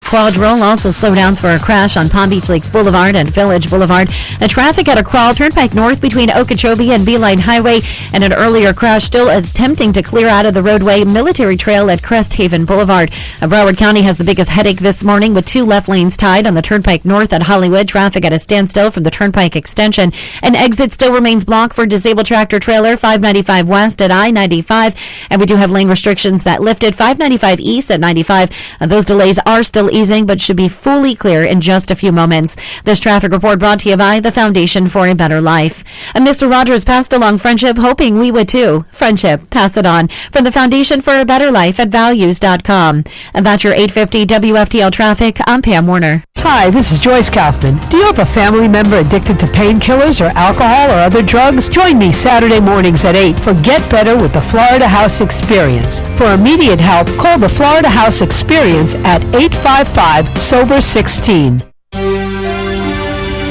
Quadrille. Also slowdowns for a crash on Palm Beach Lakes Boulevard and Village Boulevard. Traffic at a crawl. Turnpike North between Okeechobee and Beeline Highway. And an earlier crash still attempting to clear out of the roadway. Military Trail at Crest Haven Boulevard. Broward County has the biggest headache this morning with 2 left lanes tied on the Turnpike North at Hollywood. Traffic at a standstill from the Turnpike extension. An exit still remains blocked for disabled tractor trailer 595 West at I-95. And we do have lane restrictions that lifted 595 East at 95. Those delays are still easing but should be fully clear in just a few moments. This traffic report brought to you by the Foundation for a Better Life. And Mr. Rogers passed along friendship, hoping we would too. Friendship, pass it on. From the Foundation for a Better Life at values.com. And that's your 850 WFTL traffic. I'm Pam Warner. Hi, this is Joyce Kaufman. Do you have a family member addicted to painkillers or alcohol or other drugs? Join me Saturday mornings at 8 for Get Better with the Florida House Experience. For immediate help, call the Florida House Experience at 855-SOBER-16.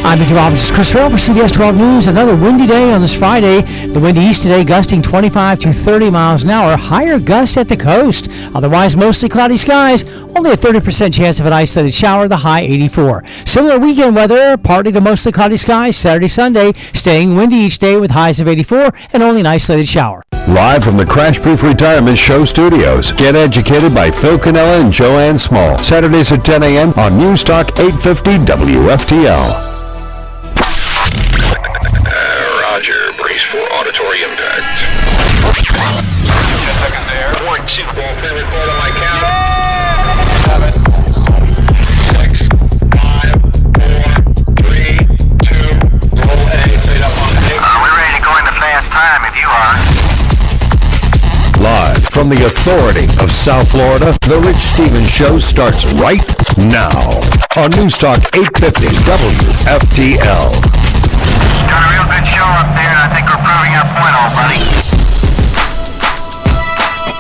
I'm meteorologist Chris Farrell for CBS 12 News. Another windy day on this Friday. The wind east today gusting 25 to 30 miles an hour. Higher gusts at the coast. Otherwise, mostly cloudy skies. Only a 30% chance of an isolated shower. The high 84. Similar weekend weather. Partly to mostly cloudy skies. Saturday, Sunday. Staying windy each day with highs of 84 and only an isolated shower. Live from the Crash Proof Retirement Show studios. Get educated by Phil Cannella and Joanne Small. Saturdays at 10 a.m. on News Talk 850 WFTL. Brace for auditory impact. 10 seconds there. 1, 2, ball pin report on my count. 7, 6, 5, 4, 3, 2, roll A. Straight up on A. We're ready to go into fast time if you are. Live from the authority of South Florida, The Rich Stevens Show starts right now on News Talk 850 WFTL. Got a real good show up there, and I think we're proving our point, old buddy.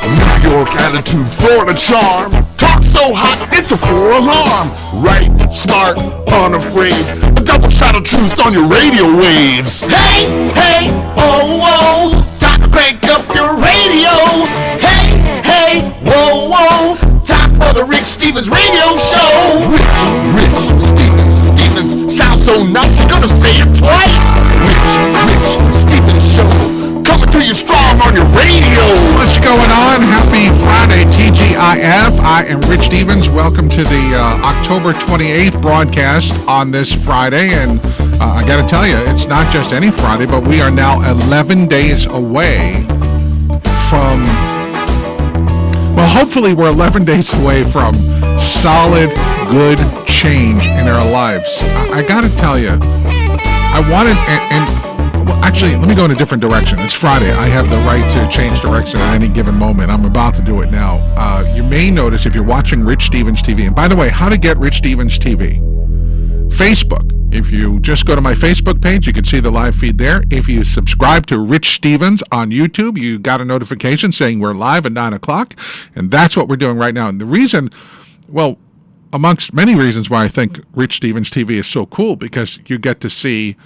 New York attitude, Florida charm. Talk so hot, it's a 4-alarm. Right, smart, unafraid. A double shot of truth on your radio waves. Hey, hey, oh, whoa. Time to crank up your radio. Hey, hey, whoa, whoa. Time for the Rich Stevens Radio Show. Rich Stevens. Sounds so nice, you're gonna say it twice. Rich Stevens Show. Coming to you strong on your radio. What's going on? Happy Friday, TGIF. I am Rich Stevens. Welcome to the October 28th broadcast on this Friday. And I got to tell you, it's not just any Friday, but we are now 11 days away from, well, hopefully we're 11 days away from solid, good change in our lives. I got to tell you, I wanted, well, actually, let me go in a different direction. It's Friday. I have the right to change direction at any given moment. I'm about to do it now. You may notice if you're watching Rich Stevens TV, and by the way, how to get Rich Stevens TV? Facebook. If you just go to my Facebook page, you can see the live feed there. If you subscribe to Rich Stevens on YouTube, you got a notification saying we're live at 9 o'clock, and that's what we're doing right now. And the reason, well, amongst many reasons why I think Rich Stevens TV is so cool, because you get to see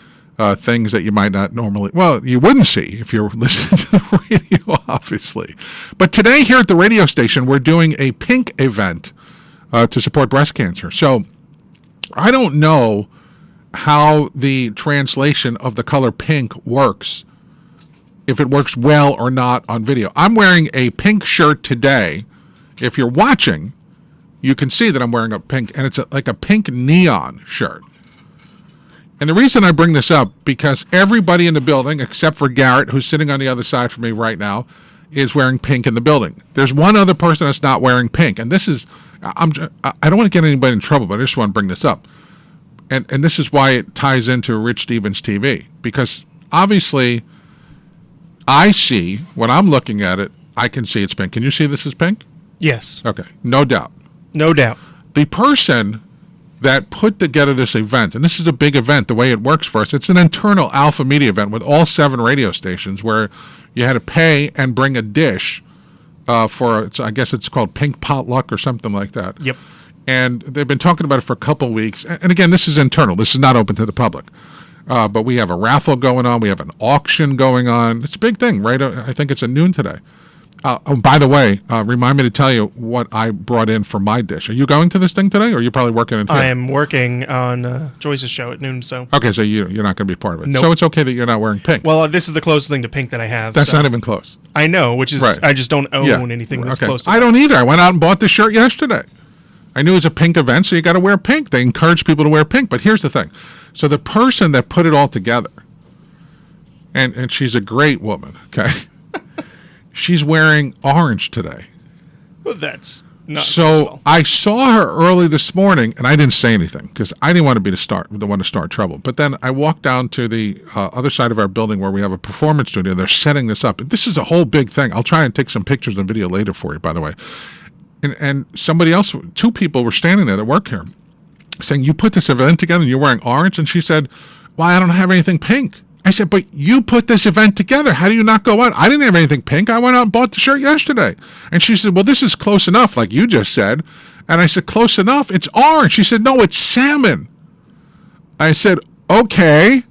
things that you might not normally, well, you wouldn't see if you're listening to the radio, obviously. But today here at the radio station, we're doing a pink event to support breast cancer. So I don't know how the translation of the color pink works, if it works well or not on video. I'm wearing a pink shirt today. If you're watching, you can see that I'm wearing a pink, and it's like a pink neon shirt. And the reason I bring this up, because everybody in the building, except for Garrett, who's sitting on the other side from me right now, is wearing pink in the building. There's one other person that's not wearing pink, and this is, I don't want to get anybody in trouble, but I just want to bring this up. And this is why it ties into Rich Stevens TV, because obviously I see, when I'm looking at it, I can see it's pink. Can you see this is pink? Yes. Okay, no doubt. No doubt. The person that put together this event, and this is a big event, the way it works for us, it's an internal Alpha Media event with all 7 radio stations where you had to pay and bring a dish for, I guess it's called Pink Potluck or something like that. Yep. And they've been talking about it for a couple of weeks. And again, this is internal. This is not open to the public. But we have a raffle going on. We have an auction going on. It's a big thing, right? I think it's at noon today. Oh, by the way, remind me to tell you what I brought in for my dish. Are you going to this thing today, or are you probably working in here? I am working on Joyce's show at noon, so... Okay, so you're not going to be part of it. Nope. So it's okay that you're not wearing pink. Well, this is the closest thing to pink that I have. That's so. not even close. I know, which is... Right. I just don't own anything that's close to I don't either. I went out and bought this shirt yesterday. I knew it was a pink event, so you got to wear pink. They encourage people to wear pink. But here's the thing. So the person that put it all together, and she's a great woman, okay? She's wearing orange today. Well, that's not So personal. I saw her early this morning, and I didn't say anything because I didn't want to be the one to start trouble. But then I walked down to the other side of our building where we have a performance studio. They're setting this up. This is a whole big thing. I'll try and take some pictures and video later for you, by the way. And somebody else, 2 people were standing there that work here, saying, "You put this event together and you're wearing orange?" And she said, "Well, I don't have anything pink." I said, "But you put this event together. How do you not go out?" "I didn't have anything pink. I went out and bought the shirt yesterday." And she said, "Well, this is close enough, like you just said." And I said, "Close enough? It's orange." She said, "No, it's salmon." I said, "Okay.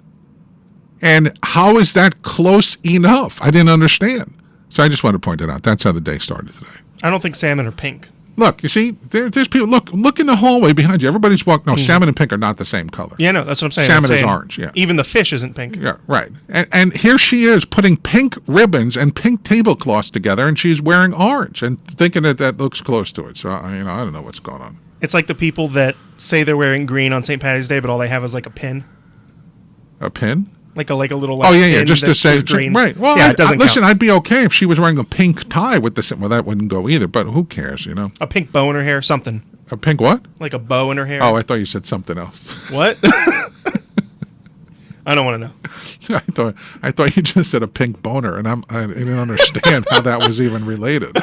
And how is that close enough?" I didn't understand. So I just wanted to point it out. That's how the day started today. I don't think salmon are pink. Look, you see, there's people. Look in the hallway behind you. Everybody's walking. No, salmon and pink are not the same color. Yeah, no, that's what I'm saying. Salmon I'm is saying orange, yeah. Even the fish isn't pink. Yeah, right. And here she is putting pink ribbons and pink tablecloths together, and she's wearing orange and thinking that looks close to it. So, I don't know what's going on. It's like the people that say they're wearing green on St. Patty's Day, but all they have is like a pin. A pin? Like a little. Oh, yeah, pin just to that say is green. Right. Well, yeah, it doesn't listen, count. I'd be okay if she was wearing a pink tie with this. Well, that wouldn't go either, but who cares, A pink bow in her hair, something. A pink what? Like a bow in her hair. Oh, I thought you said something else. What? I don't want to know. I thought you just said a pink boner, and I didn't understand how that was even related.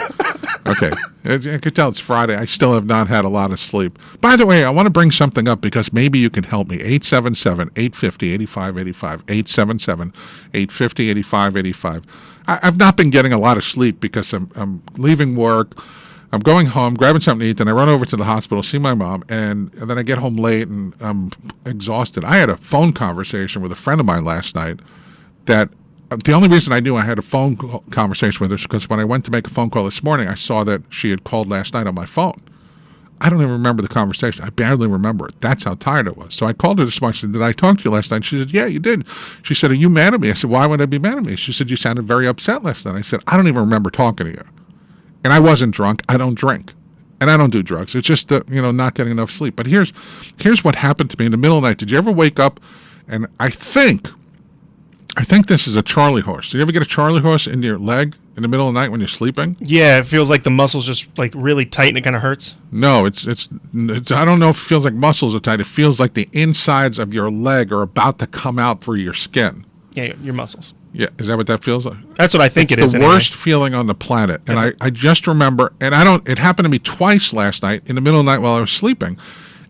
Okay, I could tell it's Friday. I still have not had a lot of sleep. By the way, I want to bring something up because maybe you can help me. 877-850-8585. 877-850-8585. I've not been getting a lot of sleep because I'm leaving work. I'm going home, grabbing something to eat, then I run over to the hospital, see my mom, and then I get home late and I'm exhausted. I had a phone conversation with a friend of mine last night that the only reason I knew I had a phone conversation with her is because when I went to make a phone call this morning, I saw that she had called last night on my phone. I don't even remember the conversation. I barely remember it. That's how tired I was. So I called her this morning. I said, "Did I talk to you last night?" She said, "Yeah, you did." She said, "Are you mad at me?" I said, "Why would I be mad at me?" She said, "You sounded very upset last night." I said, "I don't even remember talking to you. And I wasn't drunk. I don't drink. And I don't do drugs. It's just, not getting enough sleep." But here's what happened to me in the middle of the night. Did you ever wake up and I think this is a Charlie horse. Did you ever get a Charlie horse in your leg in the middle of the night when you're sleeping? Yeah, it feels like the muscles just like really tight and it kind of hurts. No, it's I don't know if it feels like muscles are tight. It feels like the insides of your leg are about to come out through your skin. Yeah, your muscles. Yeah, is that what that feels like? That's what I think it is. The worst feeling on the planet. And I just remember, and it happened to me twice last night in the middle of the night while I was sleeping.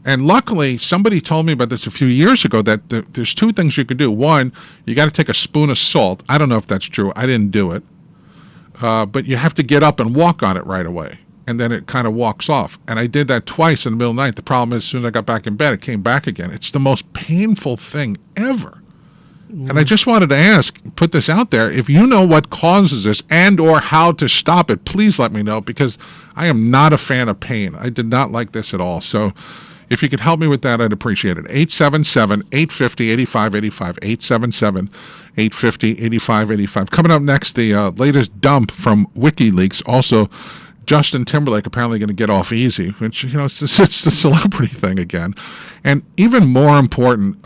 And luckily, somebody told me about this a few years ago that there's 2 things you can do. One, you got to take a spoon of salt. I don't know if that's true. I didn't do it. But you have to get up and walk on it right away. And then it kind of walks off. And I did that twice in the middle of the night. The problem is, as soon as I got back in bed, it came back again. It's the most painful thing ever. And I just wanted to put this out there. If you know what causes this and or how to stop it, please let me know because I am not a fan of pain. I did not like this at all. So if you could help me with that, I'd appreciate it. 877-850-8585. 877-850-8585. Coming up next, the latest dump from WikiLeaks. Also, Justin Timberlake apparently going to get off easy, which, it's the celebrity thing again. And even more important,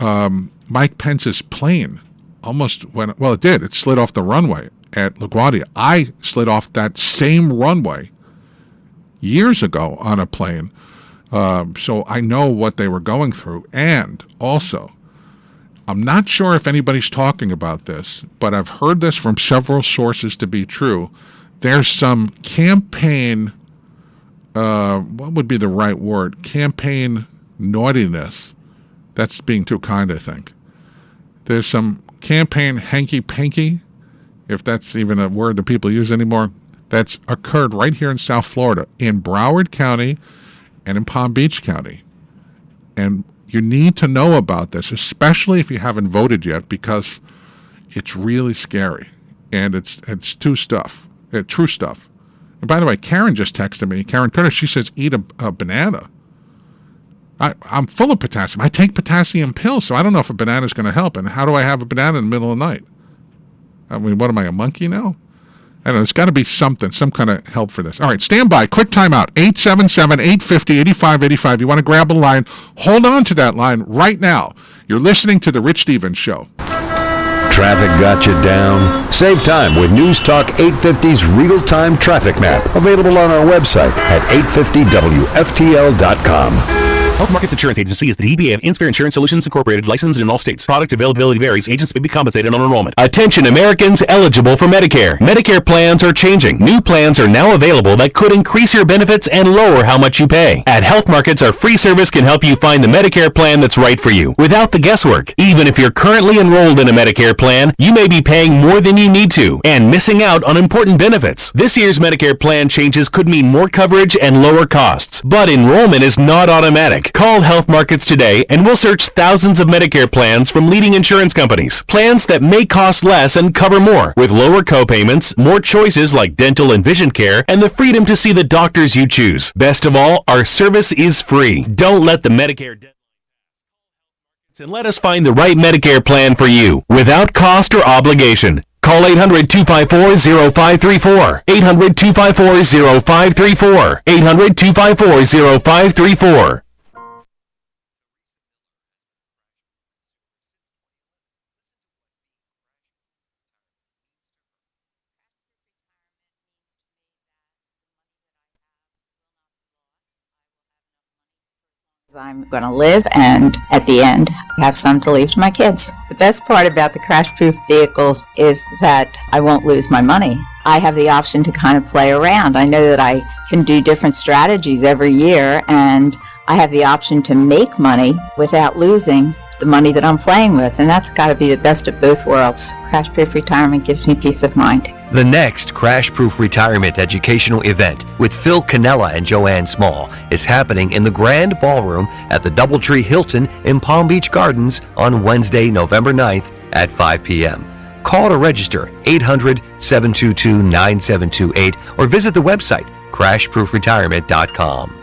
Mike Pence's plane it did. It slid off the runway at LaGuardia. I slid off that same runway years ago on a plane. So I know what they were going through. And also, I'm not sure if anybody's talking about this, but I've heard this from several sources to be true. There's some campaign, what would be the right word? Campaign naughtiness. That's being too kind, I think. There's some campaign hanky-panky, if that's even a word that people use anymore, that's occurred right here in South Florida, in Broward County and in Palm Beach County. And you need to know about this, especially if you haven't voted yet, because it's really scary. And it's true stuff. And by the way, Karen just texted me. Karen Curtis, she says, eat a banana. I'm full of potassium. I take potassium pills, so I don't know if a banana is going to help. And how do I have a banana in the middle of the night? I mean, what am I, a monkey now? I don't know. It's got to be something, some kind of help for this. All right, stand by. Quick timeout. 877-850-8585. You want to grab a line. Hold on to that line right now. You're listening to The Rich Stevens Show. Traffic got you down? Save time with News Talk 850's real-time traffic map, available on our website at 850wftl.com. Health Markets Insurance Agency is the DBA of Inspire Insurance Solutions Incorporated, licensed in all states. Product availability varies. Agents may be compensated on enrollment. Attention Americans eligible for Medicare. Medicare plans are changing. New plans are now available that could increase your benefits and lower how much you pay. At Health Markets, our free service can help you find the Medicare plan that's right for you without the guesswork. Even if you're currently enrolled in a Medicare plan, you may be paying more than you need to and missing out on important benefits. This year's Medicare plan changes could mean more coverage and lower costs, but enrollment is not automatic. Call Health Markets today and we'll search thousands of Medicare plans from leading insurance companies. Plans that may cost less and cover more, with lower copayments, more choices like dental and vision care, and the freedom to see the doctors you choose. Best of all, our service is free. Don't let the Medicare deadline pass. And let us find the right Medicare plan for you without cost or obligation. Call 800-254-0534. 800-254-0534. 800-254-0534. I'm going to live, and at the end, have some to leave to my kids. The best part about the crash-proof vehicles is that I won't lose my money. I have the option to kind of play around. I know that I can do different strategies every year, and I have the option to make money without losing the money that I'm playing with, and that's got to be the best of both worlds. Crash-proof retirement gives me peace of mind. The next Crash Proof Retirement educational event with Phil Cannella and Joanne Small is happening in the Grand Ballroom at the Doubletree Hilton in Palm Beach Gardens on Wednesday, November 9th at 5 p.m. Call to register 800-722-9728 or visit the website crashproofretirement.com.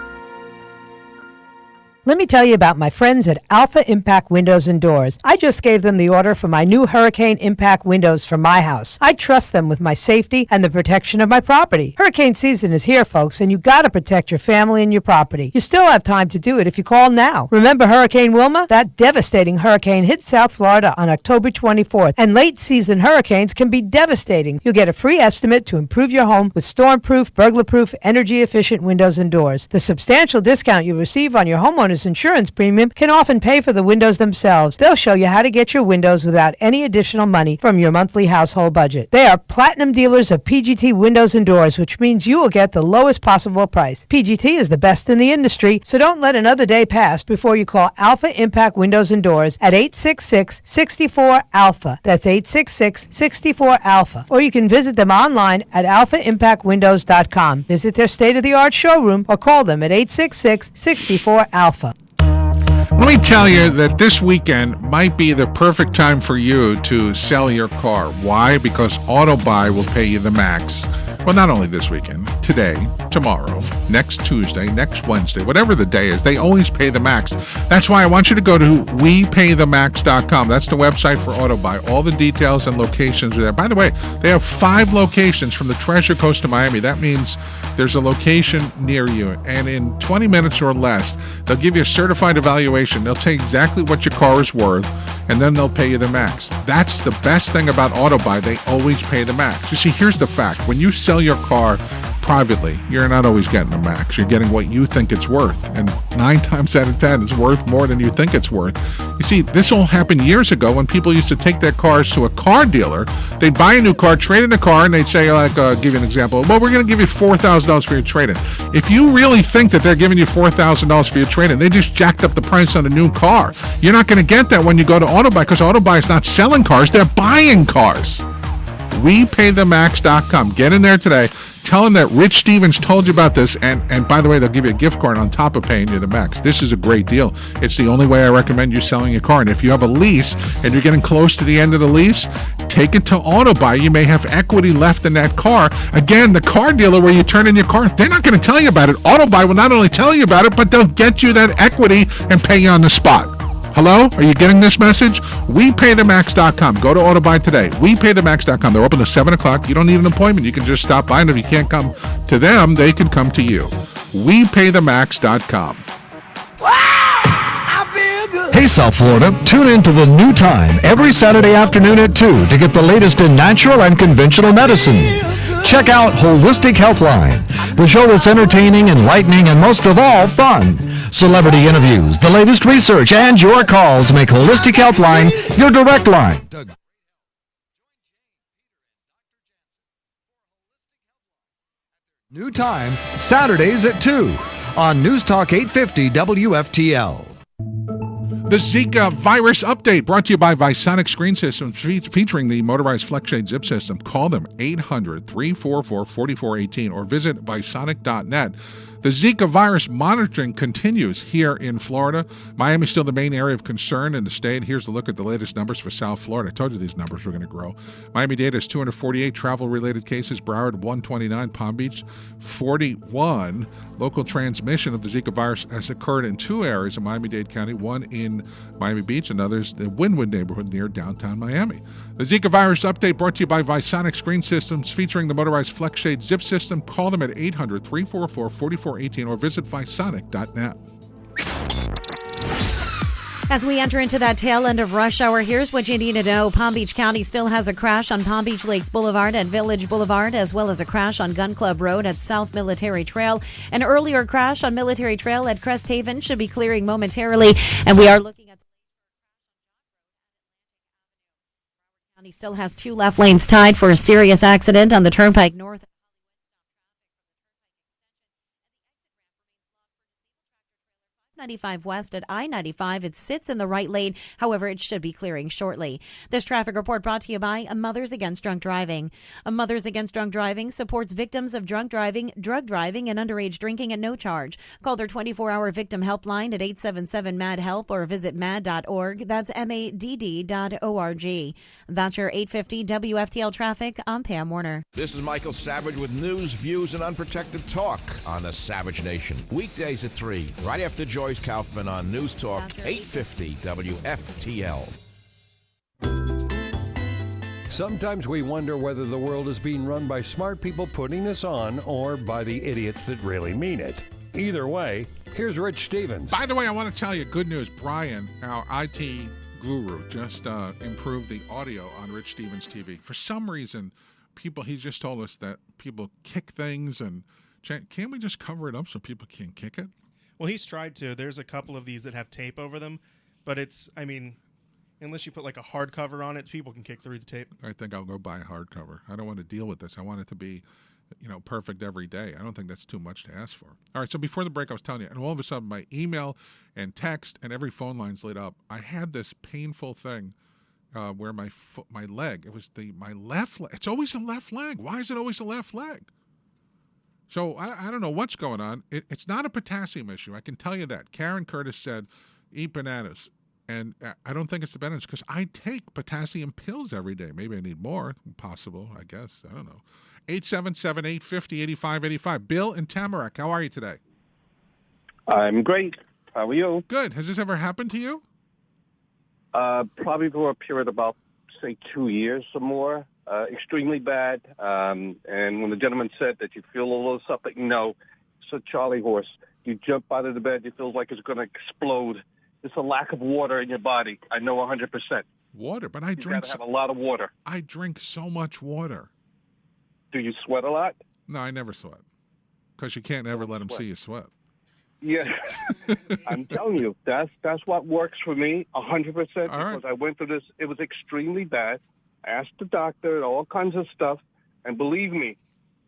Let me tell you about my friends at Alpha Impact Windows and Doors. I just gave them the order for my new Hurricane Impact windows for my house. I trust them with my safety and the protection of my property. Hurricane season is here, folks, and you got to protect your family and your property. You still have time to do it if you call now. Remember Hurricane Wilma? That devastating hurricane hit South Florida on October 24th, and late season hurricanes can be devastating. You'll get a free estimate to improve your home with storm-proof, burglar-proof, energy-efficient windows and doors. The substantial discount you receive on your homeowner's insurance premium can often pay for the windows themselves. They'll show you how to get your windows without any additional money from your monthly household budget. They are platinum dealers of PGT windows and doors, which means you will get the lowest possible price. PGT is the best in the industry, so don't let another day pass before you call Alpha Impact Windows and Doors at 866-64-ALPHA. That's 866-64-ALPHA. Or you can visit them online at alphaimpactwindows.com. Visit their state-of-the-art showroom or call them at 866-64-ALPHA. Let me tell you that this weekend might be the perfect time for you to sell your car. Why? Because AutoBuy will pay you the max. Well, not only this weekend, today, tomorrow, next Tuesday, next Wednesday, whatever the day is, they always pay the max. That's why I want you to go to WePayTheMax.com. That's the website for AutoBuy. All the details and locations are there. By the way, they have 5 locations from the Treasure Coast to Miami. That means there's a location near you. And in 20 minutes or less, they'll give you a certified evaluation. They'll tell you exactly what your car is worth, and then they'll pay you the max. That's the best thing about AutoBuy. They always pay the max. You see, here's the fact. When you sell your car privately, you're not always getting the max. You're getting what you think it's worth. And 9 times out of 10, it's worth more than you think it's worth. You see, this all happened years ago when people used to take their cars to a car dealer. They'd buy a new car, trade in a car, and they'd say, like, give you an example, well, we're going to give you $4,000 for your trade-in. If you really think that they're giving you $4,000 for your trade-in, they just jacked up the price on a new car. You're not going to get that when you go to AutoBuy, because AutoBuy is not selling cars, they're buying cars. WePayTheMax.com. Get in there today. Tell them that Rich Stevens told you about this, and by the way, they'll give you a gift card on top of paying you the max. This is a great deal. It's the only way I recommend you selling your car. And if you have a lease and you're getting close to the end of the lease, take it to AutoBuy. You may have equity left in that car. Again, the car dealer where you turn in your car, they're not going to tell you about it. AutoBuy will not only tell you about it, but they'll get you that equity and pay you on the spot. Hello? Are you getting this message? WePayTheMax.com. Go to AutoBuy today. WePayTheMax.com. They're open till 7 o'clock. You don't need an appointment. You can just stop by, and if you can't come to them, they can come to you. WePayTheMax.com. Hey, South Florida, tune in to The New Time every Saturday afternoon at 2 to get the latest in natural and conventional medicine. Check out Holistic Healthline, the show that's entertaining, enlightening, and most of all, fun. Celebrity interviews, the latest research, and your calls make Holistic Healthline your direct line. New Time, Saturdays at 2 on News Talk 850 WFTL. The Zika virus update brought to you by Visonic Screen Systems featuring the motorized FlexShade zip system. Call them 800-344-4418 or visit visonic.net. The Zika virus monitoring continues here in Florida. Miami is still the main area of concern in the state. Here's a look at the latest numbers for South Florida. I told you these numbers were going to grow. Miami-Dade has 248 travel-related cases. Broward, 129. Palm Beach, 41. Local transmission of the Zika virus has occurred in 2 areas of Miami-Dade County, one in Miami Beach and others the Wynwood neighborhood near downtown Miami. The Zika virus update brought to you by Visonic Screen Systems featuring the motorized FlexShade zip system. Call them at 800-344-4418 or visit Visonic.net. As we enter into that tail end of rush hour, here's what you need to know. Palm Beach County still has a crash on Palm Beach Lakes Boulevard and Village Boulevard, as well as a crash on Gun Club Road at South Military Trail. An earlier crash on Military Trail at Crest Haven should be clearing momentarily, and we are looking at County still has 2 left lanes tied for a serious accident on the Turnpike North. 95 west at I-95. It sits in the right lane. However, it should be clearing shortly. This traffic report brought to you by Mothers Against Drunk Driving. Mothers Against Drunk Driving supports victims of drunk driving, drug driving, and underage drinking at no charge. Call their 24-hour victim helpline at 877-MAD-HELP or visit mad.org. That's MADD.org. That's your 850 WFTL traffic. I'm Pam Warner. This is Michael Savage with news, views, and unprotected talk on the Savage Nation. Weekdays at 3, right after Joyce Kaufman on News Talk 850 WFTL. Sometimes we wonder whether the world is being run by smart people putting this on or by the idiots that really mean it. Either way, here's Rich Stevens. By the way, I want to tell you good news. Brian, our IT guru, just improved the audio on Rich Stevens TV. For some reason, he just told us that people kick things, and can't we just cover it up so people can't kick it? Well, he's tried to. There's a couple of these that have tape over them, but unless you put like a hardcover on it, people can kick through the tape. I think I'll go buy a hardcover. I don't want to deal with this. I want it to be, perfect every day. I don't think that's too much to ask for. All right, so before the break, I was telling you, and all of a sudden my email and text and every phone line's lit up. I had this painful thing where my leg, it was my left leg. It's always the left leg. Why is it always the left leg? So I don't know what's going on. It's not a potassium issue. I can tell you that. Karen Curtis said, eat bananas. And I don't think it's the bananas because I take potassium pills every day. Maybe I need more. Possible, I guess. I don't know. 877-850-8585. Bill and Tamarack, how are you today? I'm great. How are you? Good. Has this ever happened to you? Probably for a period of about, say, 2 years or more. Extremely bad. And when the gentleman said that you feel a little something, no, it's a Charlie horse. You jump out of the bed, it feels like it's going to explode. It's a lack of water in your body. I know 100%. Water, but I drink. You got to have a lot of water. I drink so much water. Do you sweat a lot? No, I never sweat because you can't ever let them see you sweat. Yeah, I'm telling you, that's what works for me 100% because I went through this. It was extremely bad. I asked the doctor all kinds of stuff, and believe me,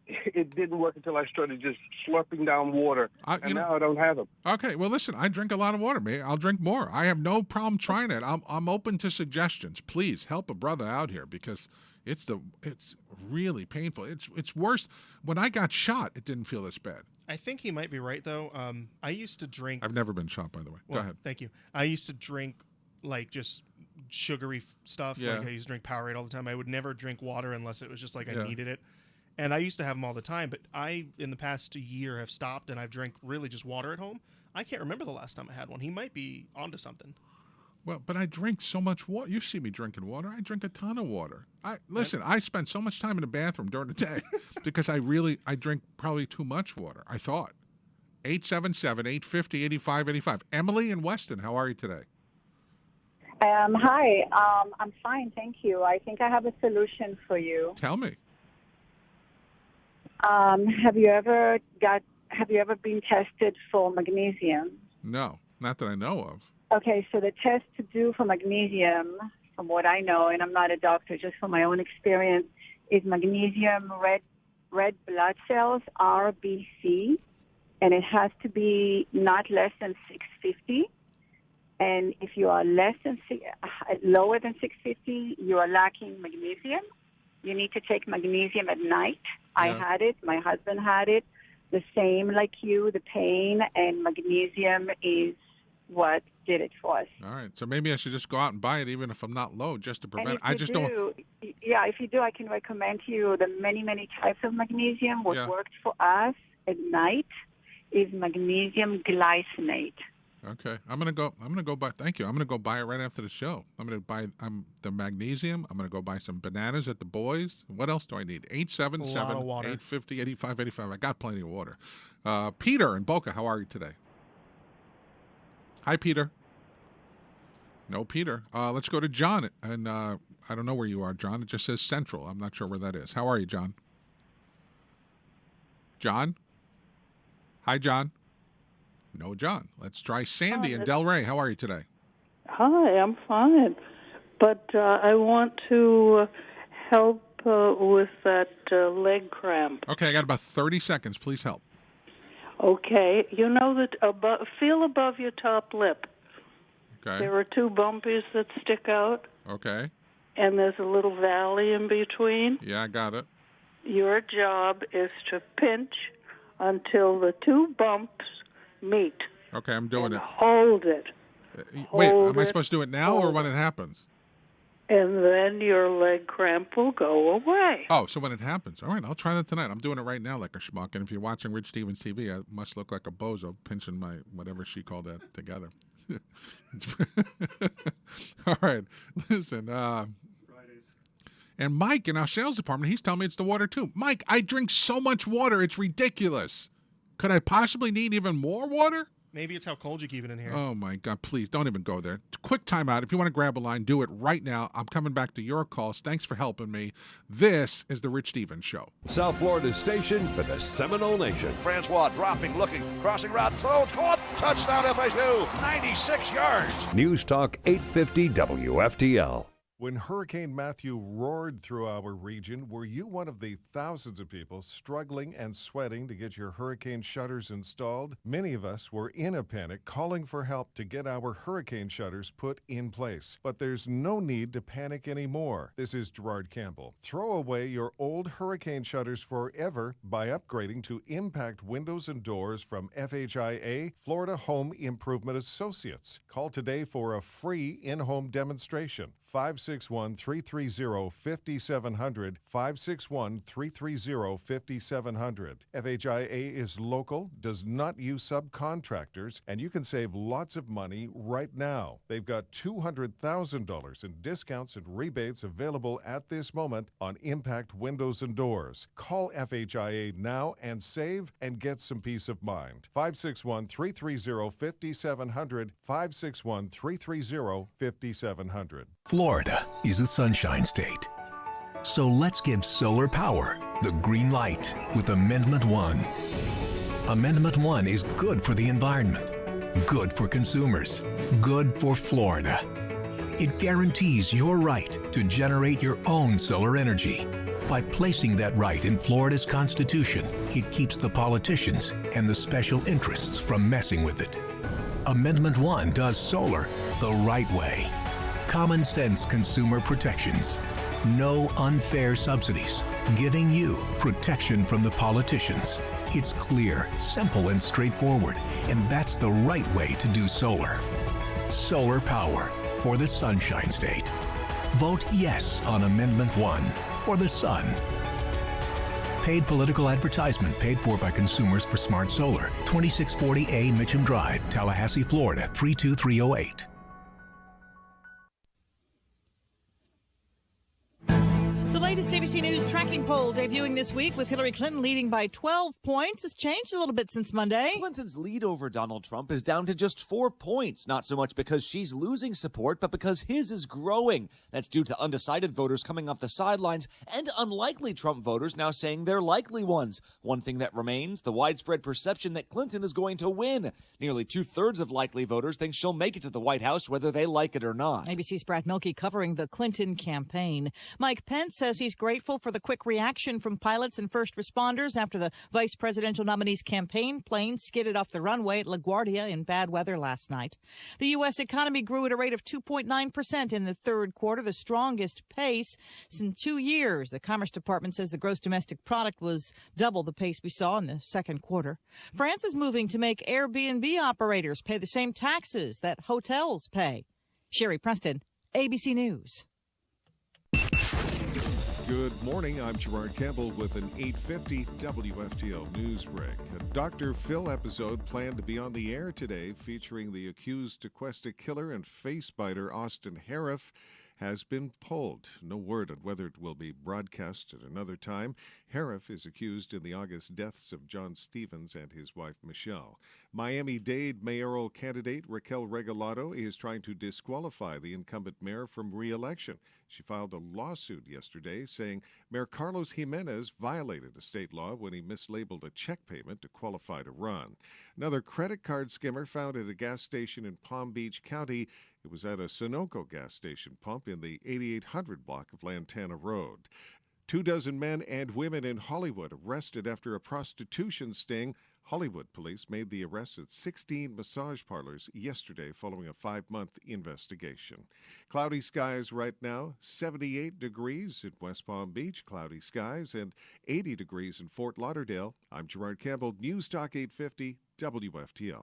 it didn't work until I started just slurping down water, now I don't have them. Okay, well, listen, I drink a lot of water, man. I'll drink more. I have no problem trying it. I'm open to suggestions. Please help a brother out here because It's really painful. It's worse. When I got shot, it didn't feel this bad. I think he might be right, though. I used to drink. I've never been shot, by the way. Well, Go ahead. Thank you. I used to drink like just sugary stuff. Yeah. Like I used to drink Powerade all the time. I would never drink water unless it was just like I Yeah. needed it. And I used to have them all the time, but I, in the past year, have stopped and I've drank really just water at home. I can't remember the last time I had one. He might be onto something. Well, but I drink so much water. You see me drinking water. I drink a ton of water. I spend so much time in the bathroom during the day because I drink probably too much water, I thought. 877-850-8585. Emily in Weston, how are you today? Hi. I'm fine, thank you. I think I have a solution for you. Tell me. Have you ever been tested for magnesium? No, not that I know of. Okay, so the test to do for magnesium, from what I know, and I'm not a doctor, just from my own experience, is magnesium red blood cells, RBC, and it has to be not less than 650. And if you are lower than 650, you are lacking magnesium. You need to take magnesium at night. I had it. My husband had it. The same like you, the pain and magnesium is what did it for us. All right. So maybe I should just go out and buy it even if I'm not low just to prevent it. I just don't. Yeah, if you do, I can recommend to you the many, many types of magnesium. What worked for us at night is magnesium glycinate. Okay, I'm gonna go buy. Thank you. I'm gonna go buy it right after the show. I'm gonna buy the magnesium. I'm gonna go buy some bananas at the Boys. What else do I need? 877-850-8585. I got plenty of water. Peter in Boca, how are you today? Hi, Peter. No, Peter. Let's go to John. And I don't know where you are, John. It just says Central. I'm not sure where that is. How are you, John? John? Hi, John. No, John. Let's try Sandy in Delray. How are you today? Hi, I'm fine. But I want to help with that leg cramp. Okay, I got about 30 seconds. Please help. Okay. You know that feel above your top lip. Okay. There are two bumpies that stick out. Okay. And there's a little valley in between. Yeah, I got it. Your job is to pinch until the two bumps meet. Okay, I'm doing it. Hold it. Wait, am I supposed to do it now or when it happens? And then your leg cramp will go away. Oh, so when it happens. All right, I'll try that tonight. I'm doing it right now like a schmuck. And if you're watching Rich Stevens TV, I must look like a bozo pinching my whatever she called that together. All right, listen. Fridays. And Mike in our sales department, he's telling me it's the water too. Mike, I drink so much water, it's ridiculous. Could I possibly need even more water? Maybe it's how cold you keep it in here. Oh, my God. Please, don't even go there. Quick timeout. If you want to grab a line, do it right now. I'm coming back to your calls. Thanks for helping me. This is The Rich Stevens Show. South Florida's station for the Seminole Nation. Francois dropping, looking, crossing route, throw, caught, touchdown FSU, 96 yards. News Talk 850 WFTL. When Hurricane Matthew roared through our region, were you one of the thousands of people struggling and sweating to get your hurricane shutters installed? Many of us were in a panic, calling for help to get our hurricane shutters put in place. But there's no need to panic anymore. This is Gerard Campbell. Throw away your old hurricane shutters forever by upgrading to Impact Windows and Doors from FHIA, Florida Home Improvement Associates. Call today for a free in-home demonstration. 561-330-5700, 561-330-5700. FHIA is local, does not use subcontractors, and you can save lots of money right now. They've got $200,000 in discounts and rebates available at this moment on Impact Windows and Doors. Call FHIA now and save and get some peace of mind. 561-330-5700, 561-330-5700. Florida is the Sunshine State. So let's give solar power the green light with Amendment 1. Amendment 1 is good for the environment, good for consumers, good for Florida. It guarantees your right to generate your own solar energy. By placing that right in Florida's Constitution, it keeps the politicians and the special interests from messing with it. Amendment 1 does solar the right way. Common sense consumer protections. No unfair subsidies, giving you protection from the politicians. It's clear, simple, and straightforward, and that's the right way to do solar. Solar power for the Sunshine State. Vote yes on Amendment 1 for the sun. Paid political advertisement paid for by consumers for Smart Solar. 2640A Mitcham Drive, Tallahassee, Florida 32308. The latest ABC News tracking poll debuting this week with Hillary Clinton leading by 12 points has changed a little bit since Monday. Clinton's lead over Donald Trump is down to just 4 points, not so much because she's losing support, but because his is growing. That's due to undecided voters coming off the sidelines and unlikely Trump voters now saying they're likely ones. One thing that remains, the widespread perception that Clinton is going to win. Nearly 2/3 of likely voters think she'll make it to the White House whether they like it or not. ABC's Brad Milkey covering the Clinton campaign. Mike Pence says he's grateful for the quick reaction from pilots and first responders after the vice presidential nominee's campaign plane skidded off the runway at LaGuardia in bad weather last night. The U.S. economy grew at a rate of 2.9% in the third quarter, the strongest pace in 2 years. The Commerce Department says the gross domestic product was double the pace we saw in the second quarter. France is moving to make Airbnb operators pay the same taxes that hotels pay. Sherry Preston, ABC News. Good morning. I'm Gerard Campbell with an 8:50 WFTL news break. A Dr. Phil episode planned to be on the air today featuring the accused Tequesta killer and face biter Austin Harif has been pulled. No word on whether it will be broadcast at another time. Harif is accused in the August deaths of John Stevens and his wife Michelle. Miami-Dade mayoral candidate Raquel Regalado is trying to disqualify the incumbent mayor from re-election. She filed a lawsuit yesterday saying Mayor Carlos Jimenez violated a state law when he mislabeled a check payment to qualify to run. Another credit card skimmer found at a gas station in Palm Beach County. It was at a Sunoco gas station pump in the 8800 block of Lantana Road. 24 men and women in Hollywood arrested after a prostitution sting. Hollywood police made the arrests at 16 massage parlors yesterday following a 5-month investigation. Cloudy skies right now, 78 degrees in West Palm Beach, cloudy skies, and 80 degrees in Fort Lauderdale. I'm Gerard Campbell, News Talk 850 WFTL.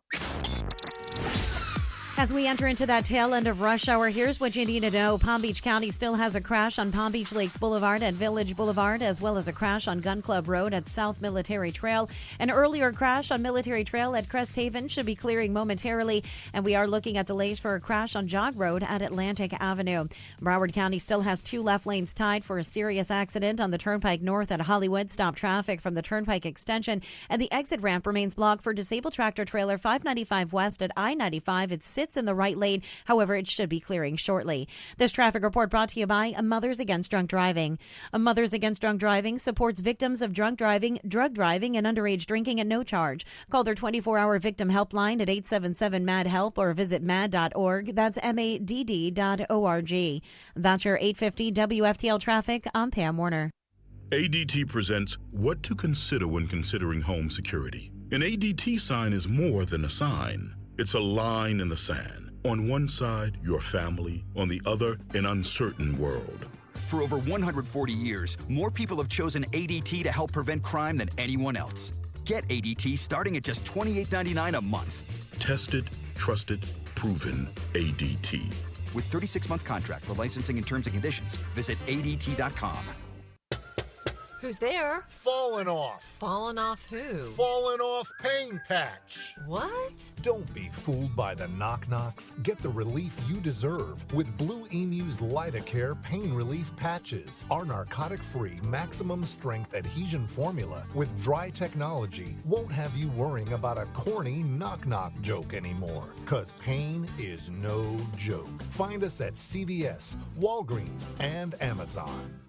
As we enter into that tail end of rush hour, here's what you need to know. Palm Beach County still has a crash on Palm Beach Lakes Boulevard and Village Boulevard, as well as a crash on Gun Club Road at South Military Trail. An earlier crash on Military Trail at Crest Haven should be clearing momentarily, and we are looking at delays for a crash on Jog Road at Atlantic Avenue. Broward County still has 2 left lanes tied for a serious accident on the Turnpike North at Hollywood. Stop traffic from the Turnpike extension, and the exit ramp remains blocked for disabled tractor trailer 595 West at I-95. It sits in the right lane. However, it should be clearing shortly. This traffic report brought to you by Mothers Against Drunk Driving. Mothers Against Drunk Driving supports victims of drunk driving, drug driving, and underage drinking at no charge. Call their 24-hour victim helpline at 877-MAD-HELP or visit mad.org. That's MADD.org. That's your 850 WFTL traffic. I'm Pam Warner. ADT presents What to Consider When Considering Home Security. An ADT sign is more than a sign. It's a line in the sand. On one side, your family. On the other, an uncertain world. For over 140 years, more people have chosen ADT to help prevent crime than anyone else. Get ADT starting at just $28.99 a month. Tested, trusted, proven ADT. With 36-month contract for licensing and terms and conditions, visit ADT.com. Who's there? Falling off. Falling off who? Falling off pain patch. What? Don't be fooled by the knock-knocks. Get the relief you deserve with Blue Emu's Lidocare pain relief patches. Our narcotic-free, maximum-strength adhesion formula with dry technology won't have you worrying about a corny knock-knock joke anymore. 'Cause pain is no joke. Find us at CVS, Walgreens, and Amazon.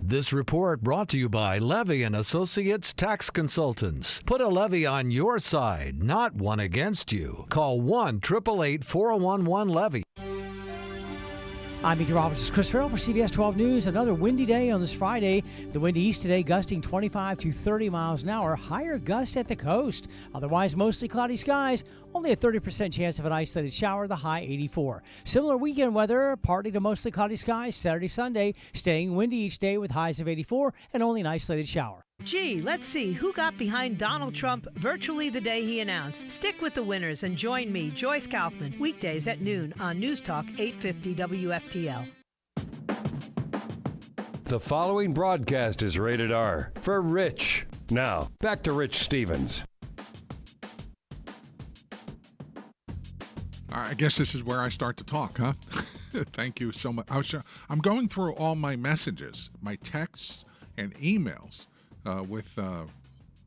This report brought to you by Levy and Associates Tax Consultants. Put a levy on your side, not one against you. Call 1-888-4011-LEVY. I'm meteorologist Chris Farrell for CBS 12 News. Another windy day on this Friday. The wind east today gusting 25 to 30 miles an hour. Higher gusts at the coast. Otherwise, mostly cloudy skies. Only a 30% chance of an isolated shower. The high 84. Similar weekend weather. Partly to mostly cloudy skies Saturday, Sunday. Staying windy each day with highs of 84 and only an isolated shower. Gee, let's see who got behind Donald Trump virtually the day he announced. Stick with the winners and join me, Joyce Kaufman, weekdays at noon on News Talk 850 WFTL. The following broadcast is rated R for Rich. Now, back to Rich Stevens. I guess this is where I start to talk, huh? Thank you so much. I'm going through all my messages, my texts and emails with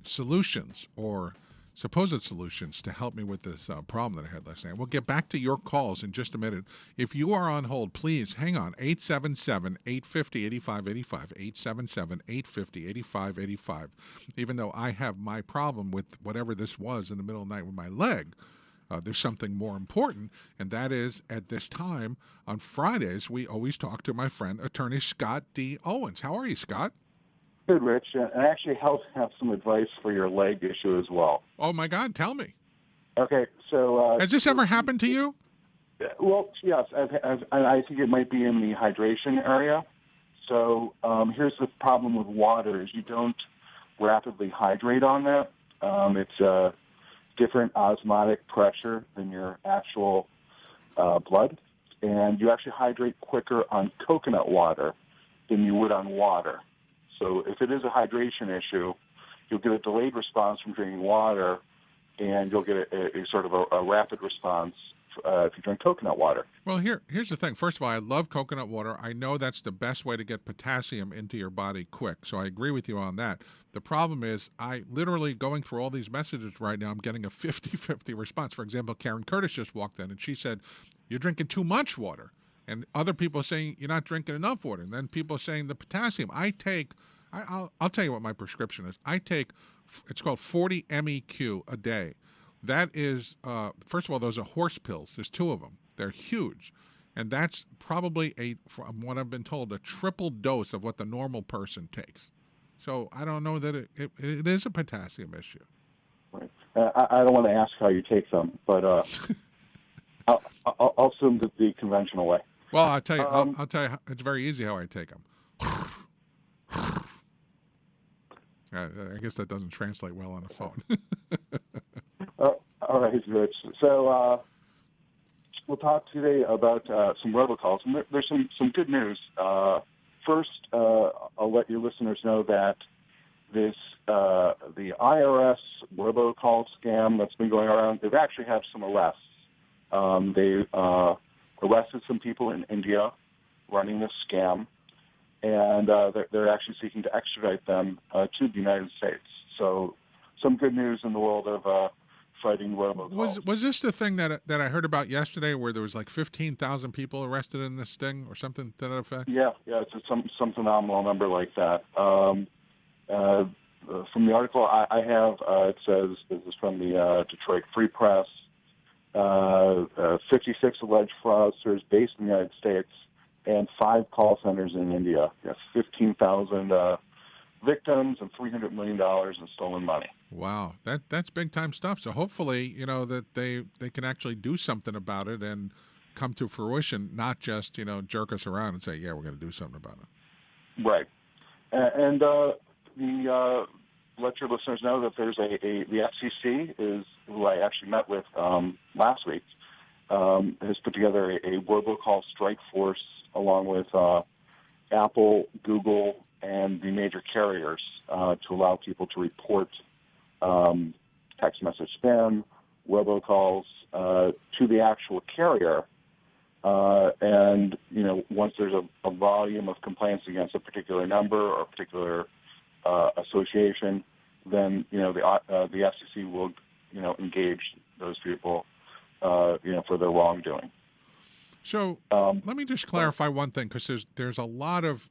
solutions or supposed solutions to help me with this problem that I had last night. We'll get back to your calls in just a minute. If you are on hold, please hang on. 877-850-8585. 877-850-8585. Even though I have my problem with whatever this was in the middle of the night with my leg, there's something more important, and that is at this time on Fridays, we always talk to my friend, attorney Scott D. Owens. How are you, Scott? Good, Rich. I actually have some advice for your leg issue as well. Oh, my God. Tell me. Okay, so... has this ever happened to you? Well, yes. I think it might be in the hydration area. So here's the problem with water is you don't rapidly hydrate on that. It's a different osmotic pressure than your actual blood. And you actually hydrate quicker on coconut water than you would on water. So if it is a hydration issue, you'll get a delayed response from drinking water, and you'll get a sort of a rapid response if you drink coconut water. Well, here's the thing. First of all, I love coconut water. I know that's the best way to get potassium into your body quick, so I agree with you on that. The problem is I literally going through all these messages right now, I'm getting a 50-50 response. For example, Karen Curtis just walked in, and she said, you're drinking too much water. And other people are saying you're not drinking enough water. And then people are saying the potassium. I'll tell you what my prescription is. I take, it's called 40 MEQ a day. That is, first of all, those are horse pills. There's 2 of them. They're huge. And that's probably, from what I've been told, a triple dose of what the normal person takes. So I don't know that it is a potassium issue. Right. I don't want to ask how you take them, but I'll assume that the conventional way. Well, I'll tell you. I'll tell you. It's very easy how I take them. I guess that doesn't translate well on the phone. All right, Rich. So we'll talk today about some robocalls. And there's some good news. First, I'll let your listeners know that the IRS robocall scam that's been going around, they've actually had some arrests. They arrested some people in India running this scam, and they're actually seeking to extradite them to the United States. So some good news in the world of fighting robocalls. Was this the thing that I heard about yesterday where there was like 15,000 people arrested in this sting or something to that effect? Yeah, it's some phenomenal number like that. From the article I have, it says, this is from the Detroit Free Press, 56 alleged fraudsters based in the United States and 5 call centers in India. Yes, 15,000 victims and $300 million in stolen money. Wow, that's big time stuff. So hopefully, that they can actually do something about it and come to fruition, not just jerk us around and say, yeah, we're going to do something about it. Right, and let your listeners know that there's the FCC who I actually met with last week, has put together a robocall strike force along with Apple, Google, and the major carriers to allow people to report text message spam, robocalls to the actual carrier. And, once there's a volume of complaints against a particular number or a particular association, then, the FCC will, engage those people, for their wrongdoing. So let me just clarify one thing, because there's a lot of,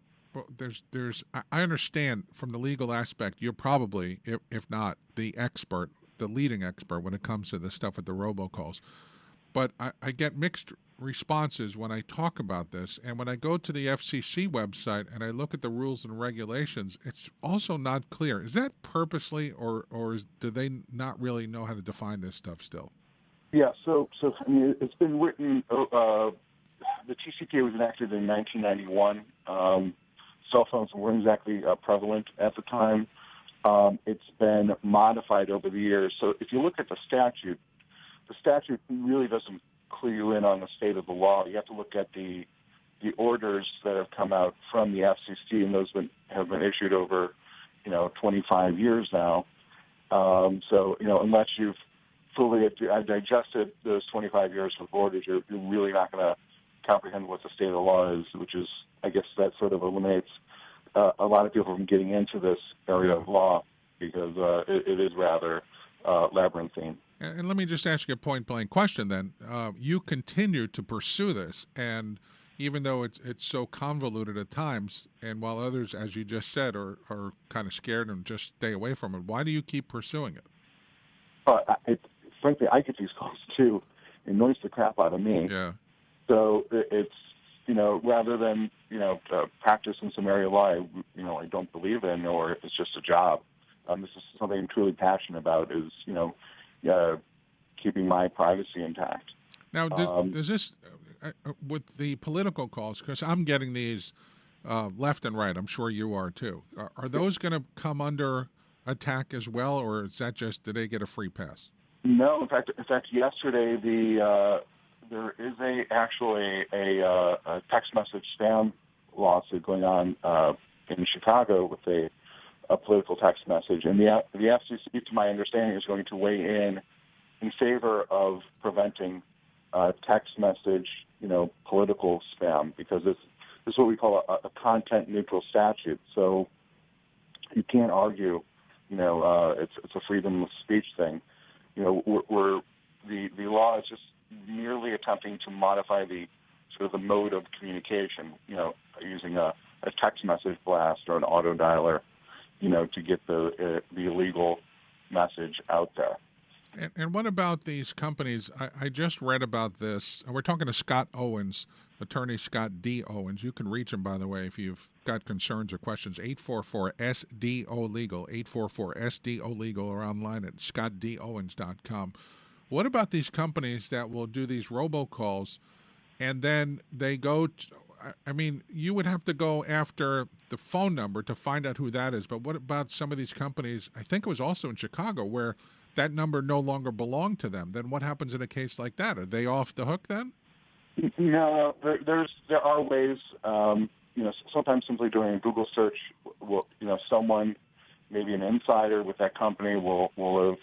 I understand from the legal aspect, you're probably, if not the expert, the leading expert when it comes to the stuff with the robocalls. But I get mixed responses when I talk about this, and when I go to the FCC website and I look at the rules and regulations, it's also not clear. Is that purposely, or do they not really know how to define this stuff still? Yeah, so I mean, it's been written. The TCPA was enacted in 1991. Cell phones weren't exactly prevalent at the time. It's been modified over the years. So if you look at the statute really doesn't clue you in on the state of the law. You have to look at the orders that have come out from the FCC, and those have been issued over 25 years now. So unless you've fully digested those 25 years of orders, you're really not going to comprehend what the state of the law is, which is, I guess, that sort of eliminates a lot of people from getting into this area of law because it is rather labyrinthine. And let me just ask you a point-blank question then. You continue to pursue this, and even though it's so convoluted at times, and while others, as you just said, are kind of scared and just stay away from it, why do you keep pursuing it? Frankly, I get these calls too. It annoys the crap out of me. Yeah. So it's, rather than, practicing some area of law I don't believe in, or it's just a job. This is something I'm truly passionate about, is, keeping my privacy intact. Now, does this, with the political calls, because I'm getting these left and right, I'm sure you are too, are those going to come under attack as well, or is that just, did they get a free pass? No, in fact, yesterday there is actually a text message spam lawsuit going on in Chicago with a political text message, and the FCC, to my understanding, is going to weigh in favor of preventing text message, political spam, because this is what we call a content neutral statute. So you can't argue, it's a freedom of speech thing. The law is just merely attempting to modify the sort of the mode of communication, using a text message blast or an auto dialer, to get the illegal message out there. And what about these companies? I just read about this. We're talking to Scott Owens, attorney Scott D. Owens. You can reach him, by the way, if you've got concerns or questions. 844-SDO-LEGAL, 844-SDO-LEGAL, or online at scottdowens.com. What about these companies that will do these robocalls and then they go you would have to go after the phone number to find out who that is. But what about some of these companies? I think it was also in Chicago where that number no longer belonged to them. Then what happens in a case like that? Are they off the hook then? No, there are ways. Sometimes simply doing a Google search, someone, maybe an insider with that company, will have,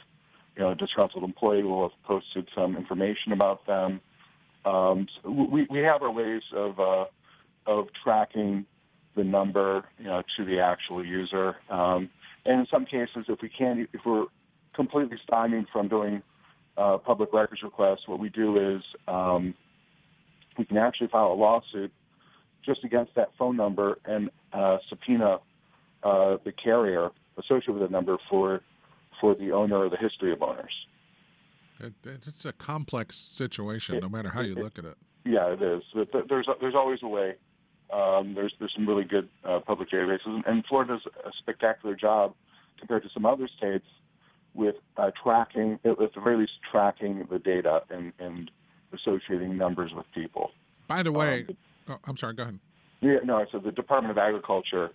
a disgruntled employee will have posted some information about them. So we have our ways of tracking the number, to the actual user. And in some cases, if we're completely stymied from doing public records requests, what we do is we can actually file a lawsuit just against that phone number and subpoena the carrier associated with that number for the owner or the history of owners. It's a complex situation, no matter how you look at it. Yeah, it is. But there's always a way. There's some really good public databases, and Florida does a spectacular job compared to some other states with tracking, at the very least, tracking the data and associating numbers with people. By the way, I'm sorry, go ahead. Yeah, no, so the Department of Agriculture,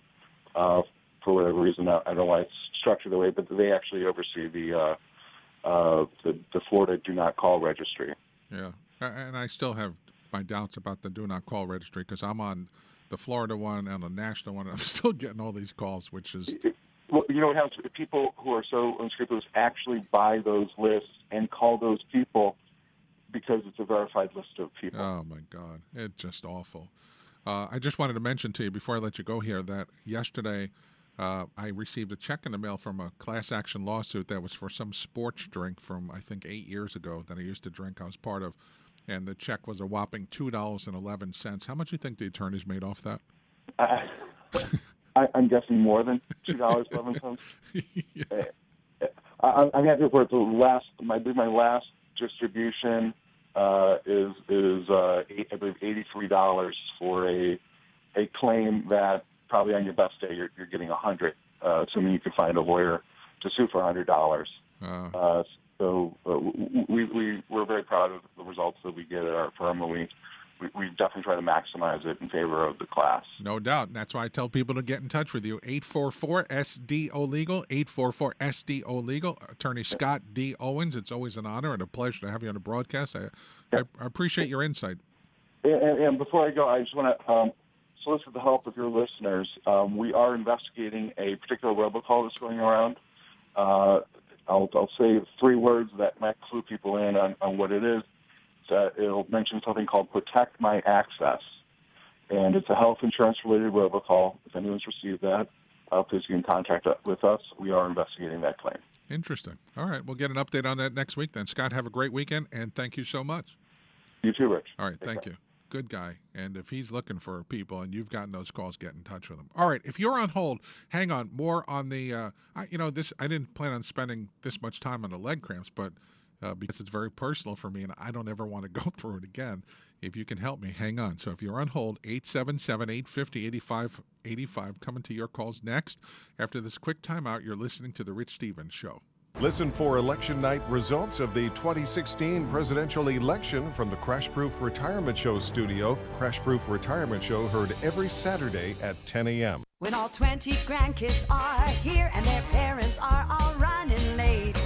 for whatever reason, I don't know why it's structured the way, but they actually oversee the Florida Do Not Call Registry. Yeah, and I still have my doubts about the Do Not Call Registry because I'm on the Florida one and the national one, and I'm still getting all these calls, which is... Well, what happens? People who are so unscrupulous actually buy those lists and call those people because it's a verified list of people. Oh, my God. It's just awful. I just wanted to mention to you before I let you go here that yesterday I received a check in the mail from a class action lawsuit that was for some sports drink from, I think, 8 years ago that I used to drink. I was part of. And the check was a whopping $2.11. How much do you think the attorneys made off that? I'm guessing more than $2.11. I'm happy to report my last distribution is I believe $83 for a claim that probably on your best day you're getting $100, assuming you can find a lawyer to sue for $100. So we're very proud of the results that we get at our firm, and we definitely try to maximize it in favor of the class. No doubt. And that's why I tell people to get in touch with you. 844-SDO-LEGAL, 844-SDO-LEGAL. Attorney Scott D. Owens, it's always an honor and a pleasure to have you on the broadcast. I appreciate your insight. And before I go, I just want to solicit the help of your listeners. We are investigating a particular robocall that's going around. I'll say 3 words that might clue people in on what it is. It'll mention something called Protect My Access, and it's a health insurance-related robocall. If anyone's received that, please get in contact with us. We are investigating that claim. Interesting. All right, we'll get an update on that next week then. Scott, have a great weekend, and thank you so much. You too, Rich. All right, thank you. Good guy. And if he's looking for people and you've gotten those calls, get in touch with him. All right, if you're on hold, hang on. More on the, I didn't plan on spending this much time on the leg cramps, but because it's very personal for me and I don't ever want to go through it again. If you can help me, hang on. So if you're on hold, 877-850-8585, coming to your calls next. After this quick timeout, you're listening to The Rich Stevens Show. Listen for election night results of the 2016 presidential election from the Crash Proof Retirement Show studio. Crash Proof Retirement Show heard every Saturday at 10 a.m. When all 20 grandkids are here and their parents are all running late.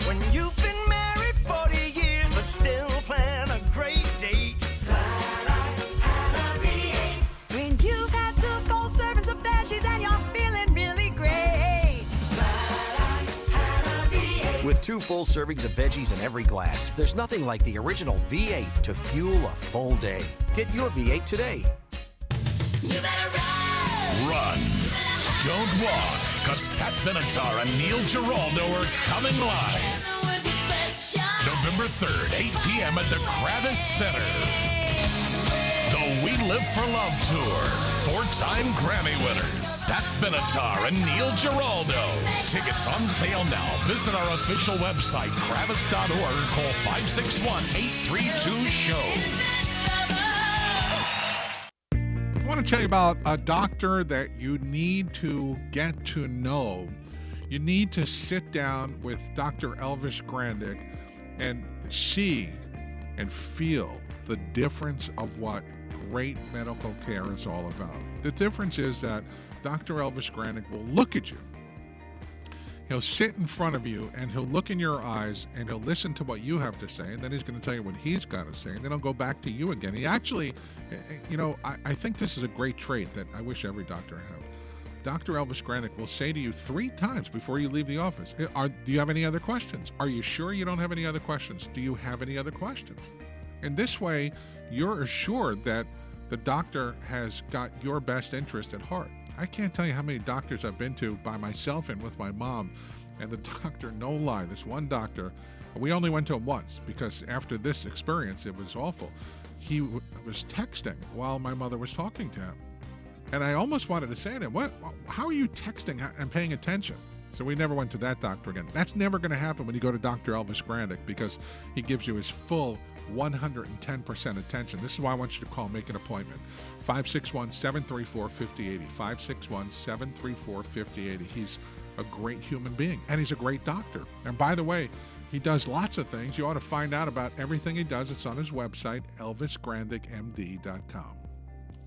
When you've been married 40 years but still plan a great date. When you've had 2 full servings of veggies and you're feeling really great. With 2 full servings of veggies in every glass, there's nothing like the original V8 to fuel a full day. Get your V8 today. You better run! Run. Don't walk, because Pat Benatar and Neil Giraldo are coming live. November 3rd, 8 p.m. at the Kravis Center. The We Live for Love Tour. 4-time Grammy winners, Pat Benatar and Neil Giraldo. Tickets on sale now. Visit our official website, kravis.org. Call 561-832-SHOW. I want to tell you about a doctor that you need to get to know. You need to sit down with Dr. Elvis Grandick and see and feel the difference of what great medical care is all about. The difference is that Dr. Elvis Grandick will look at you. He'll sit in front of you and he'll look in your eyes and he'll listen to what you have to say, and then he's going to tell you what he's got to say, and then he'll go back to you again. He actually, I think this is a great trait that I wish every doctor had. Dr. Elvis Grandick will say to you 3 times before you leave the office, do you have any other questions? Are you sure you don't have any other questions? Do you have any other questions? And this way, you're assured that the doctor has got your best interest at heart. I can't tell you how many doctors I've been to by myself and with my mom, and the doctor, no lie, this one doctor, we only went to him once because after this experience, it was awful. He was texting while my mother was talking to him. And I almost wanted to say to him, how are you texting and paying attention? So we never went to that doctor again. That's never going to happen when you go to Dr. Elvis Grandick because he gives you his full 110% attention. This is why I want you to call, make an appointment. 561-734-5080. 561-734-5080. He's a great human being, and he's a great doctor. And by the way, he does lots of things. You ought to find out about everything he does. It's on his website, elvisgrandickmd.com.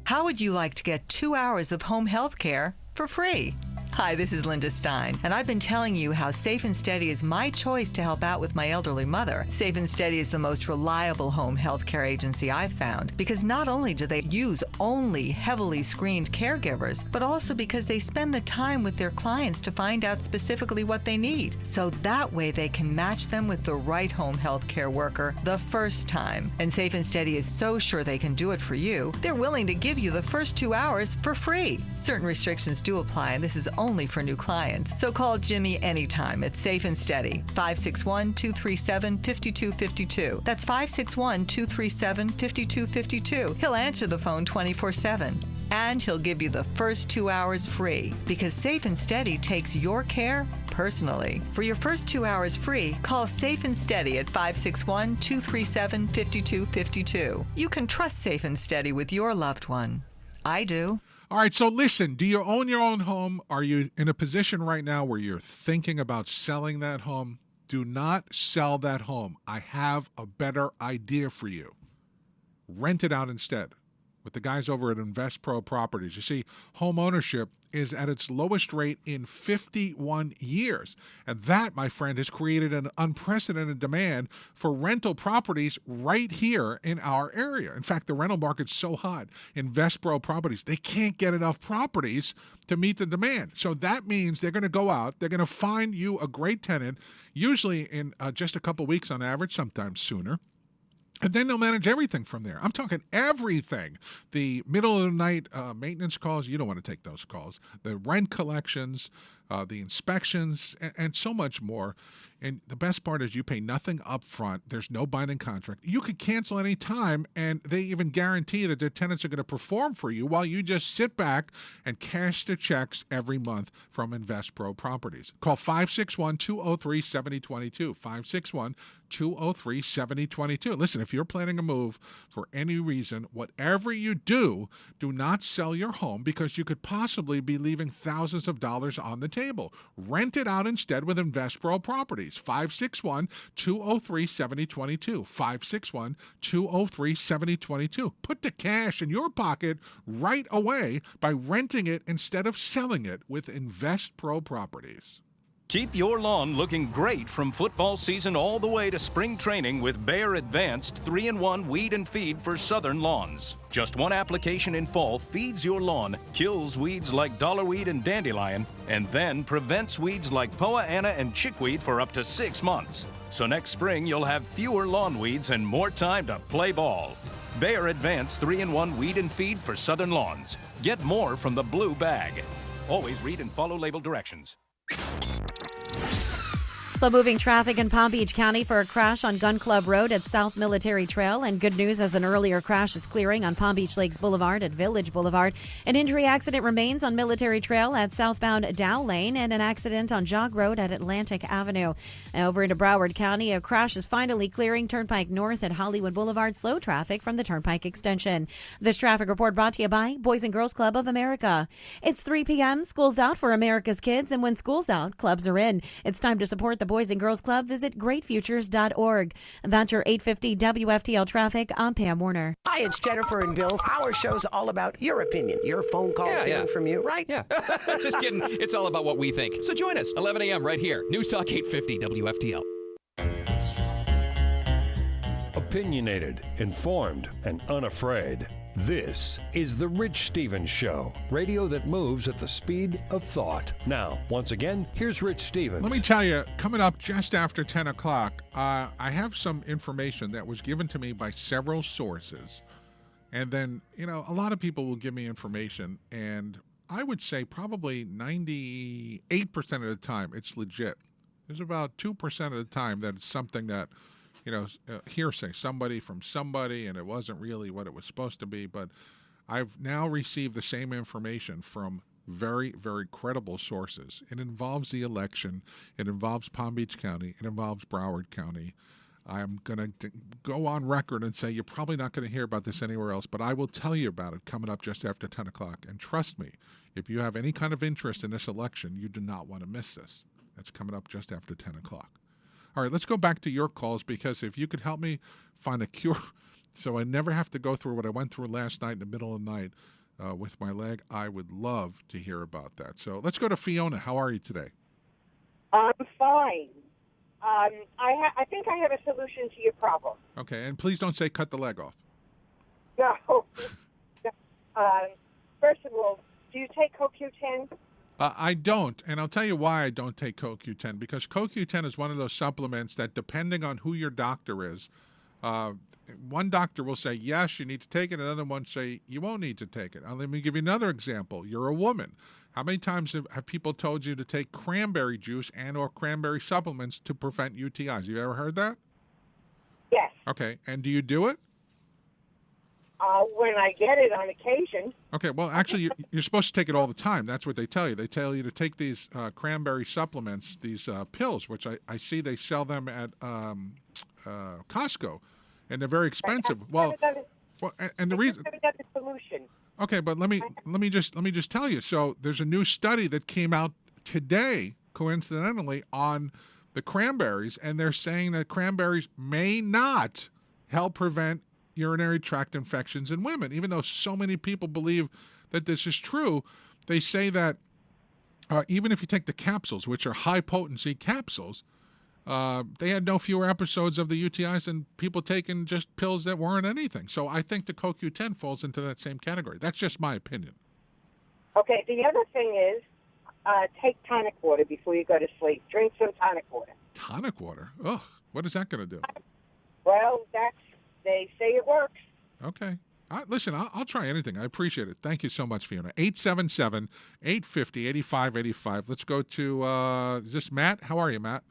How would you like to get 2 hours of home health care for free? Hi, this is Linda Stein, and I've been telling you how Safe and Steady is my choice to help out with my elderly mother. Safe and Steady is the most reliable home health care agency I've found because not only do they use only heavily screened caregivers, but also because they spend the time with their clients to find out specifically what they need. So that way they can match them with the right home health care worker the first time. And Safe and Steady is so sure they can do it for you, they're willing to give you the first 2 hours for free. Certain restrictions do apply, and this is only for new clients. So call Jimmy anytime at Safe and Steady, 561-237-5252. That's 561-237-5252. He'll answer the phone 24/7. And he'll give you the first 2 hours free because Safe and Steady takes your care personally. For your first 2 hours free, call Safe and Steady at 561-237-5252. You can trust Safe and Steady with your loved one. I do. All right, so listen, do you own your own home? Are you in a position right now where you're thinking about selling that home? Do not sell that home. I have a better idea for you. Rent it out instead with the guys over at InvestPro Properties. You see, home ownership is at its lowest rate in 51 years. And that, my friend, has created an unprecedented demand for rental properties right here in our area. In fact, the rental market's so hot. InvestPro Properties, they can't get enough properties to meet the demand. So that means they're going to go out, they're going to find you a great tenant, usually in just a couple weeks on average, sometimes sooner. And then they'll manage everything from there. I'm talking everything. The middle of the night maintenance calls, you don't want to take those calls. The rent collections, the inspections, and so much more. And the best part is you pay nothing up front. There's no binding contract. You could cancel any time, and they even guarantee that their tenants are going to perform for you while you just sit back and cash the checks every month from InvestPro Properties. Call 561-203-7022, 561-203-7022. Listen, if you're planning a move for any reason, whatever you do, do not sell your home because you could possibly be leaving thousands of dollars on the table. Rent it out instead with InvestPro Properties. 561-203-7022. 561-203-7022. Put the cash in your pocket right away by renting it instead of selling it with InvestPro Properties. Keep your lawn looking great from football season all the way to spring training with Bayer Advanced 3-in-1 Weed and Feed for southern lawns. Just one application in fall feeds your lawn, kills weeds like dollarweed and dandelion, and then prevents weeds like poa anna and chickweed for up to 6 months. So next spring you'll have fewer lawn weeds and more time to play ball. Bayer Advanced 3-in-1 Weed and Feed for southern lawns. Get more from the blue bag. Always read and follow label directions. Slow-moving traffic in Palm Beach County for a crash on Gun Club Road at South Military Trail. And good news as an earlier crash is clearing on Palm Beach Lakes Boulevard at Village Boulevard. An injury accident remains on Military Trail at southbound Dow Lane and an accident on Jog Road at Atlantic Avenue. Over into Broward County, a crash is finally clearing Turnpike North at Hollywood Boulevard. Slow traffic from the Turnpike extension. This traffic report brought to you by Boys and Girls Club of America. It's 3 p.m. School's out for America's kids, and when school's out, clubs are in. It's time to support the Boys and Girls Club. Visit greatfutures.org. That's your 850 WFTL traffic. I'm Pam Warner. Hi, it's Jennifer and Bill. Our show's all about your opinion, your phone calls hearing from you, right? Yeah. Just kidding. It's all about what we think. So join us, 11 a.m. right here. News Talk 850 WFTL. Opinionated, informed, and unafraid. This is The Rich Stevens Show, radio that moves at the speed of thought. Now, once again, here's Rich Stevens. Let me tell you, coming up just after 10 o'clock, I have some information that was given to me by several sources. And then, a lot of people will give me information, and I would say probably 98% of the time it's legit. There's about 2% of the time that it's something that hearsay, somebody from somebody, and it wasn't really what it was supposed to be. But I've now received the same information from very, very credible sources. It involves the election. It involves Palm Beach County. It involves Broward County. I'm going to go on record and say you're probably not going to hear about this anywhere else, but I will tell you about it coming up just after 10 o'clock. And trust me, if you have any kind of interest in this election, you do not want to miss this. That's coming up just after 10 o'clock. All right, let's go back to your calls, because if you could help me find a cure so I never have to go through what I went through last night in the middle of the night with my leg, I would love to hear about that. So let's go to Fiona. How are you today? I'm fine. I think I have a solution to your problem. Okay, and please don't say cut the leg off. No. First of all, do you take CoQ10? I don't, and I'll tell you why I don't take CoQ10, because CoQ10 is one of those supplements that, depending on who your doctor is, one doctor will say, yes, you need to take it, another one say, you won't need to take it. Let me give you another example. You're a woman. How many times have people told you to take cranberry juice and or cranberry supplements to prevent UTIs? You ever heard that? Yes. Okay, and do you do it? when I get it on occasion. Okay, well, actually, you're supposed to take it all the time. That's what they tell you. They tell you to take these cranberry supplements, these pills, which I see they sell them at Costco, and they're very expensive. Well, and the reason. Another solution. Okay, but let me just tell you. So there's a new study that came out today, coincidentally, on the cranberries, and they're saying that cranberries may not help prevent urinary tract infections in women. Even though so many people believe that this is true, they say that even if you take the capsules, which are high-potency capsules, they had no fewer episodes of the UTIs than people taking just pills that weren't anything. So I think the CoQ10 falls into that same category. That's just my opinion. Okay, the other thing is take tonic water before you go to sleep. Drink some tonic water. Tonic water? Ugh, what is that going to do? Well, they say it works. Okay. Listen, I'll try anything. I appreciate it. Thank you so much, Fiona. 877-850-8585. Let's go to, is this Matt? How are you, Matt?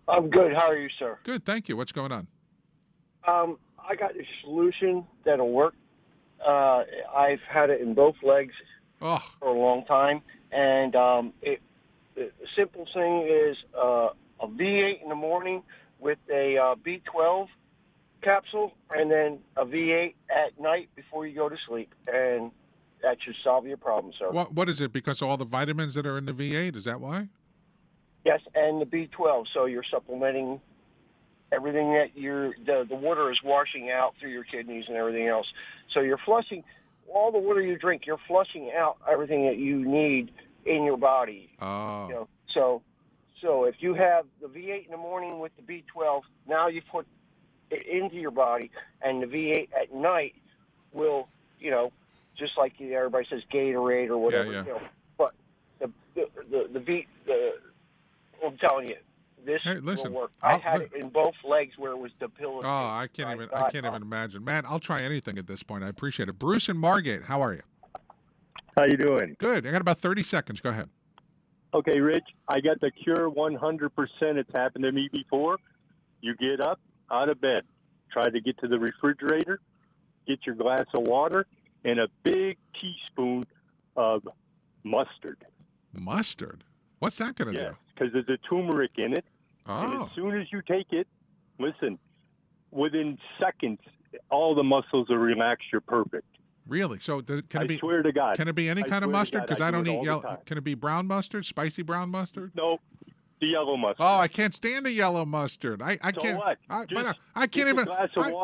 I'm good. How are you, sir? Good, thank you. What's going on? I got a solution that'll work. I've had it in both legs for a long time, and the simple thing is a V8 in the morning with a B12 capsule, and then a V8 at night before you go to sleep, and that should solve your problem, sir. What is it? Because of all the vitamins that are in the V8? Is that why? Yes, and the B12, so you're supplementing everything that the water is washing out through your kidneys and everything else. So you're flushing all the water you drink. You're flushing out everything that you need in your body. Oh. You know, so if you have the V8 in the morning with the B12, now you put it into your body, and the V8 at night will, just like everybody says Gatorade or whatever. Yeah. But I'm telling you, this will work. I had it in both legs where it was debilitating. Oh, I can't even imagine. Man, I'll try anything at this point. I appreciate it. Bruce and Margate, how are you? How you doing? Good. I got about 30 seconds. Go ahead. Okay, Rich, I got the cure 100%. It's happened to me before. You get up out of bed, try to get to the refrigerator, get your glass of water, and a big teaspoon of mustard. Mustard? What's that going to do? Because there's a turmeric in it. Oh. And as soon as you take it, listen, within seconds, all the muscles are relaxed. You're perfect. Really? So I swear to God. Can it be any kind of mustard? Because I don't eat yellow. Can it be brown mustard? Spicy brown mustard? No, the yellow mustard. Oh, I can't stand the yellow mustard. I can't. What? I can't even.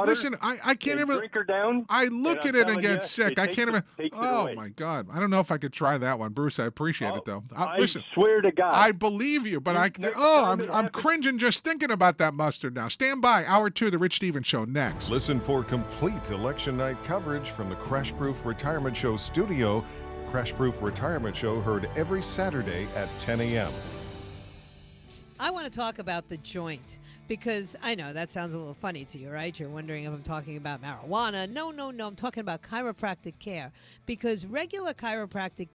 Listen, I can't even. Drink her down. I look at it and get sick. I can't even. Oh away. my God! I don't know if I could try that one, Bruce. I appreciate it though. Listen, swear to God. I believe you, but I'm cringing just thinking about that mustard now. Stand by. Hour 2, the Rich Stevens Show next. Listen for complete election night coverage from the Crash Proof Retirement Show studio. Crash Proof Retirement Show heard every Saturday at 10 a.m. I want to talk about the joint because I know that sounds a little funny to you, right? You're wondering if I'm talking about marijuana. No. I'm talking about chiropractic care because regular chiropractic